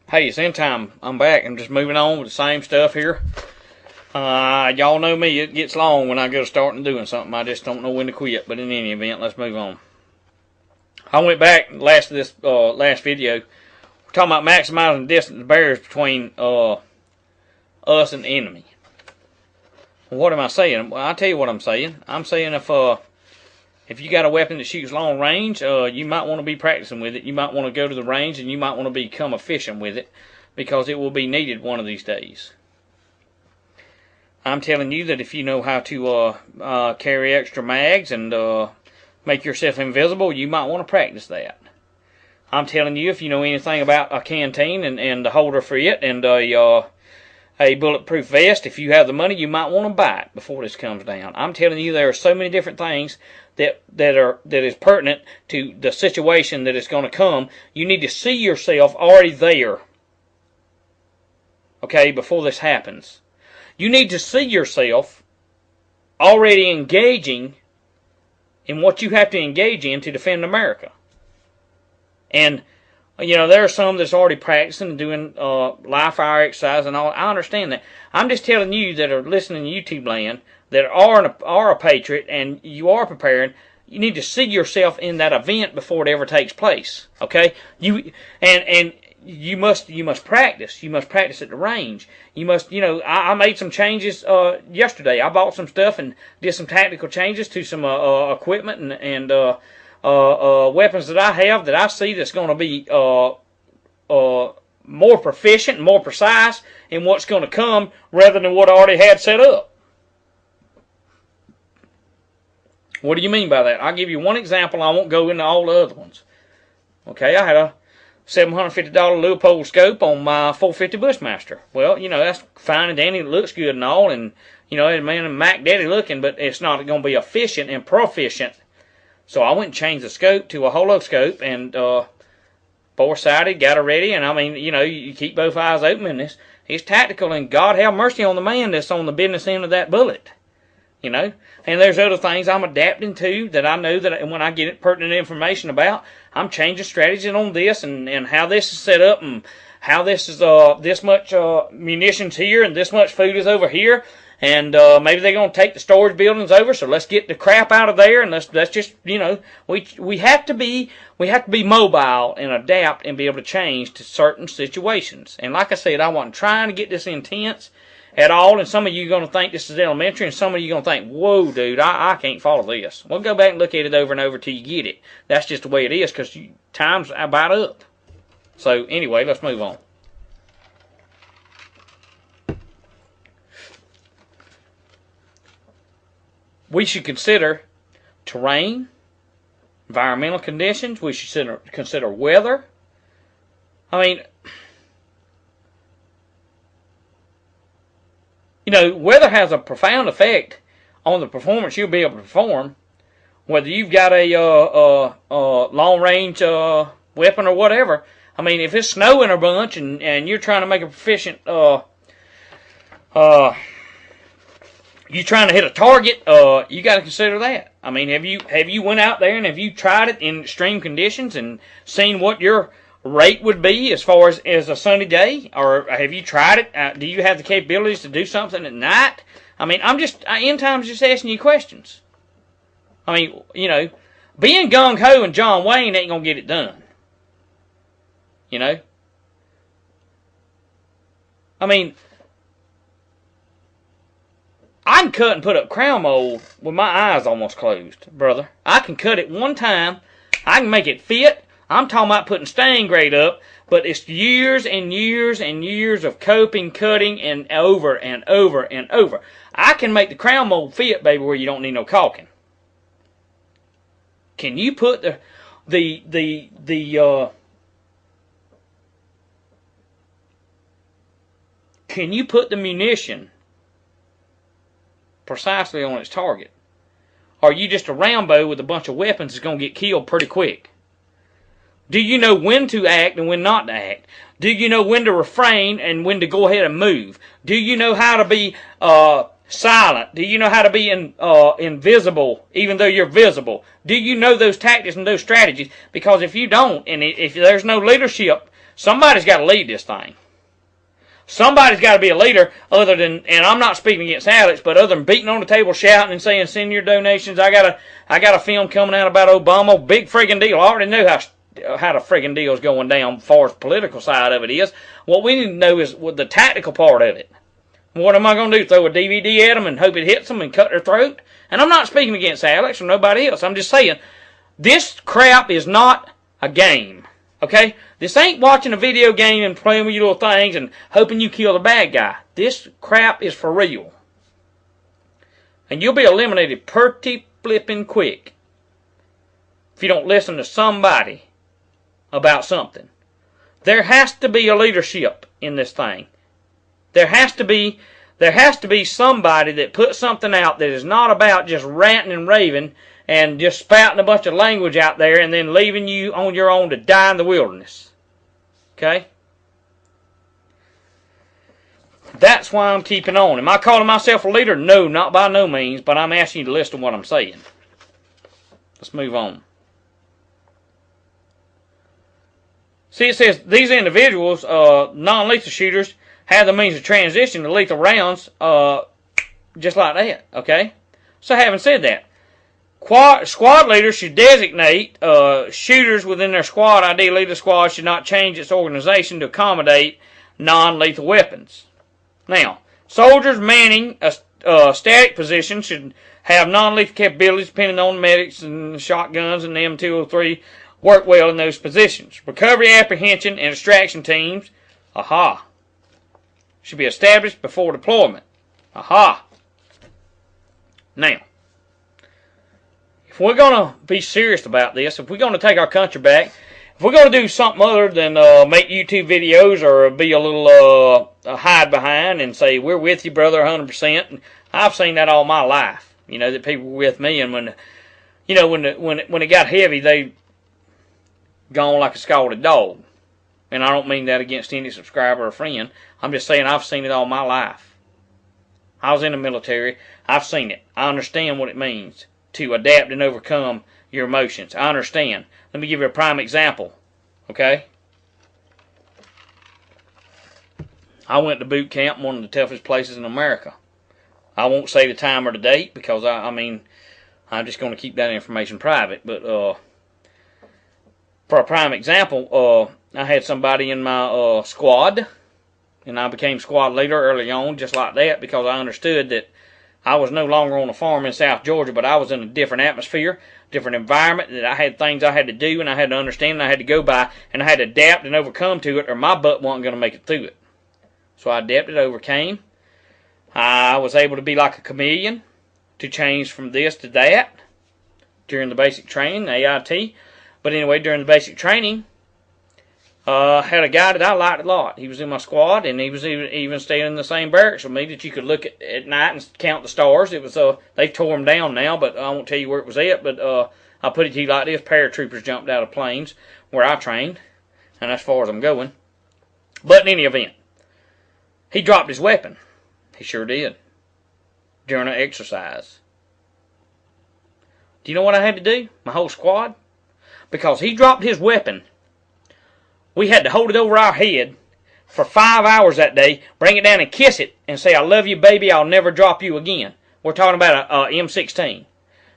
Hey, it's end time. I'm back. I'm just moving on with the same stuff here. Y'all know me. It gets long when I go to starting doing something. I just don't know when to quit. But in any event, let's move on. I went back last video. We're talking about maximizing the distance barriers between us and the enemy. Well, what am I saying? Well, I'll tell you what I'm saying. I'm saying if you got a weapon that shoots long range, you might want to be practicing with it. You might want to go to the range and you might want to become efficient with it because it will be needed one of these days. I'm telling you that if you know how to carry extra mags and make yourself invisible, you might want to practice that. I'm telling you, if you know anything about a canteen and the holder for it and a bulletproof vest, if you have the money, you might want to buy it before this comes down. I'm telling you, there are so many different things that is pertinent to the situation that is going to come. You need to see yourself already there, okay, before this happens. You need to see yourself already engaging in what you have to engage in to defend America. And there are some that's already practicing and doing live fire exercise and all. I understand that. I'm just telling you that are listening to YouTube land that are a patriot and you are preparing. You need to see yourself in that event before it ever takes place. Okay? You must practice. You must practice at the range. You must. I made some changes yesterday. I bought some stuff and did some tactical changes to some equipment and weapons that I have that I see that's going to be more proficient and more precise in what's going to come rather than what I already had set up. What do you mean by that? I'll give you one example. I won't go into all the other ones. Okay, I had a $750 Leupold scope on my 450 Bushmaster. Well, that's fine and dandy. It looks good and all, and man, Mac Daddy looking, but it's not going to be efficient and proficient. So I went and changed the scope to a holoscope and four-sided, got it ready, and I mean, you keep both eyes open in this. It's tactical, and God have mercy on the man that's on the business end of that bullet. And there's other things I'm adapting to that I know that when I get pertinent information about, I'm changing strategies on this and how this is set up and how this is this much munitions here and this much food is over here. And maybe they're going to take the storage buildings over, so let's get the crap out of there and let's just, we have to be mobile and adapt and be able to change to certain situations. And like I said, I wasn't trying to get this intense at all, and some of you are going to think this is elementary, and some of you are going to think, whoa, dude, I can't follow this. Well, go back and look at it over and over till you get it. That's just the way it is, because time's about up. So, anyway, let's move on. We should consider terrain, environmental conditions. We should consider weather. I mean, weather has a profound effect on the performance you'll be able to perform, whether you've got a long-range weapon or whatever. I mean, if it's snowing a bunch and you're trying to make a proficient, you trying to hit a target, you got to consider that. I mean, have you went out there and have you tried it in extreme conditions and seen what your rate would be as far as a sunny day? Or have you tried it? Do you have the capabilities to do something at night? I mean, end time's just asking you questions. I mean, being gung-ho and John Wayne ain't going to get it done. I mean, I can cut and put up crown mold with my eyes almost closed, brother. I can cut it one time. I can make it fit. I'm talking about putting stain grade up, but it's years and years and years of coping, cutting, and over and over and over. I can make the crown mold fit, baby, where you don't need no caulking. Can you put can you put the munition precisely on its target? Or are you just a Rambo with a bunch of weapons that's going to get killed pretty quick? Do you know when to act and when not to act? Do you know when to refrain and when to go ahead and move? Do you know how to be silent? Do you know how to be invisible even though you're visible? Do you know those tactics and those strategies? Because if you don't, and if there's no leadership Somebody's got to lead this thing. Somebody's got to be a leader other than, and I'm not speaking against Alex, but other than beating on the table, shouting and saying, send your donations. I got a film coming out about Obama. Big friggin' deal. I already know how the friggin' deal's going down as far as the political side of it is. What we need to know is what the tactical part of it. What am I going to do? Throw a DVD at them and hope it hits them and cut their throat? And I'm not speaking against Alex or nobody else. I'm just saying, this crap is not a game. Okay? This ain't watching a video game and playing with your little things and hoping you kill the bad guy. This crap is for real. And you'll be eliminated pretty flippin' quick if you don't listen to somebody about something. There has to be a leadership in this thing. There has to be somebody that puts something out that is not about just ranting and raving and just spouting a bunch of language out there and then leaving you on your own to die in the wilderness. Okay? That's why I'm keeping on. Am I calling myself a leader? No, not by no means, but I'm asking you to listen to what I'm saying. Let's move on. See, it says these individuals, non-lethal shooters, have the means of transition to lethal rounds just like that. Okay? So having said that, squad leaders should designate shooters within their squad. Ideally, the squad should not change its organization to accommodate non-lethal weapons. Now, soldiers manning a static position should have non-lethal capabilities depending on medics and shotguns and the M203 work well in those positions. Recovery, apprehension, and extraction teams, should be established before deployment. Now, if we're going to be serious about this, if we're going to take our country back, if we're going to do something other than make YouTube videos or be a little hide behind and say, we're with you, brother, 100%. And I've seen that all my life, that people were with me. And when it got heavy, they gone like a scalded dog. And I don't mean that against any subscriber or friend. I'm just saying I've seen it all my life. I was in the military. I've seen it. I understand what it means to adapt and overcome your emotions. I understand. Let me give you a prime example. Okay? I went to boot camp, one of the toughest places in America. I won't say the time or the date because I'm just going to keep that information private. But for a prime example, I had somebody in my squad, and I became squad leader early on just like that because I understood that I was no longer on a farm in South Georgia, but I was in a different atmosphere, different environment, that I had things I had to do and I had to understand and I had to go by, and I had to adapt and overcome to it or my butt wasn't going to make it through it. So I adapted, overcame. I was able to be like a chameleon to change from this to that during the basic training, the AIT. But anyway, during the basic training, had a guy that I liked a lot. He was in my squad, and he was even staying in the same barracks with me that you could look at night and count the stars. It was they tore them down now, but I won't tell you where it was at. But I'll put it to you like this: paratroopers jumped out of planes where I trained, and that's as far as I'm going. But in any event, he dropped his weapon. He sure did during an exercise. Do you know what I had to do? My whole squad, because he dropped his weapon. We had to hold it over our head for 5 hours that day, bring it down and kiss it, and say, I love you, baby, I'll never drop you again. We're talking about a M16.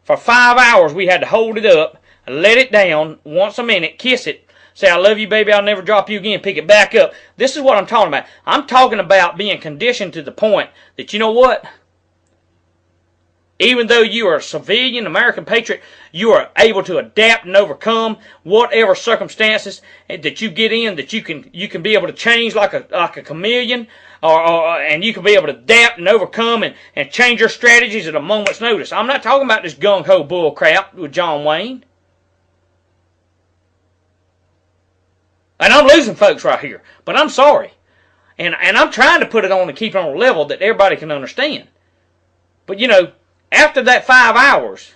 For 5 hours, we had to hold it up, let it down once a minute, kiss it, say, I love you, baby, I'll never drop you again, pick it back up. This is what I'm talking about. I'm talking about being conditioned to the point that, you know what? Even though you are a civilian, American patriot, you are able to adapt and overcome whatever circumstances that you get in, that you can be able to change like a chameleon, and you can be able to adapt and overcome and change your strategies at a moment's notice. I'm not talking about this gung-ho bull crap with John Wayne. And I'm losing folks right here, but I'm sorry. And I'm trying to put it on and keep it on a level that everybody can understand. But after that 5 hours,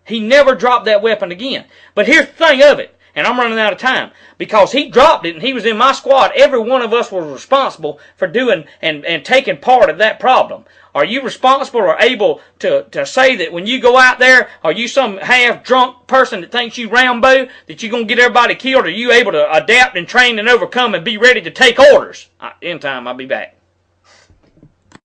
he never dropped that weapon again. But here's the thing of it. and I'm running out of time. Because he dropped it and he was in my squad, every one of us was responsible for doing and taking part of that problem. Are you responsible or able to say that when you go out there, are you some half-drunk person that thinks you Rambo, that you're going to get everybody killed? Are you able to adapt and train and overcome and be ready to take orders? In time, I'll be back.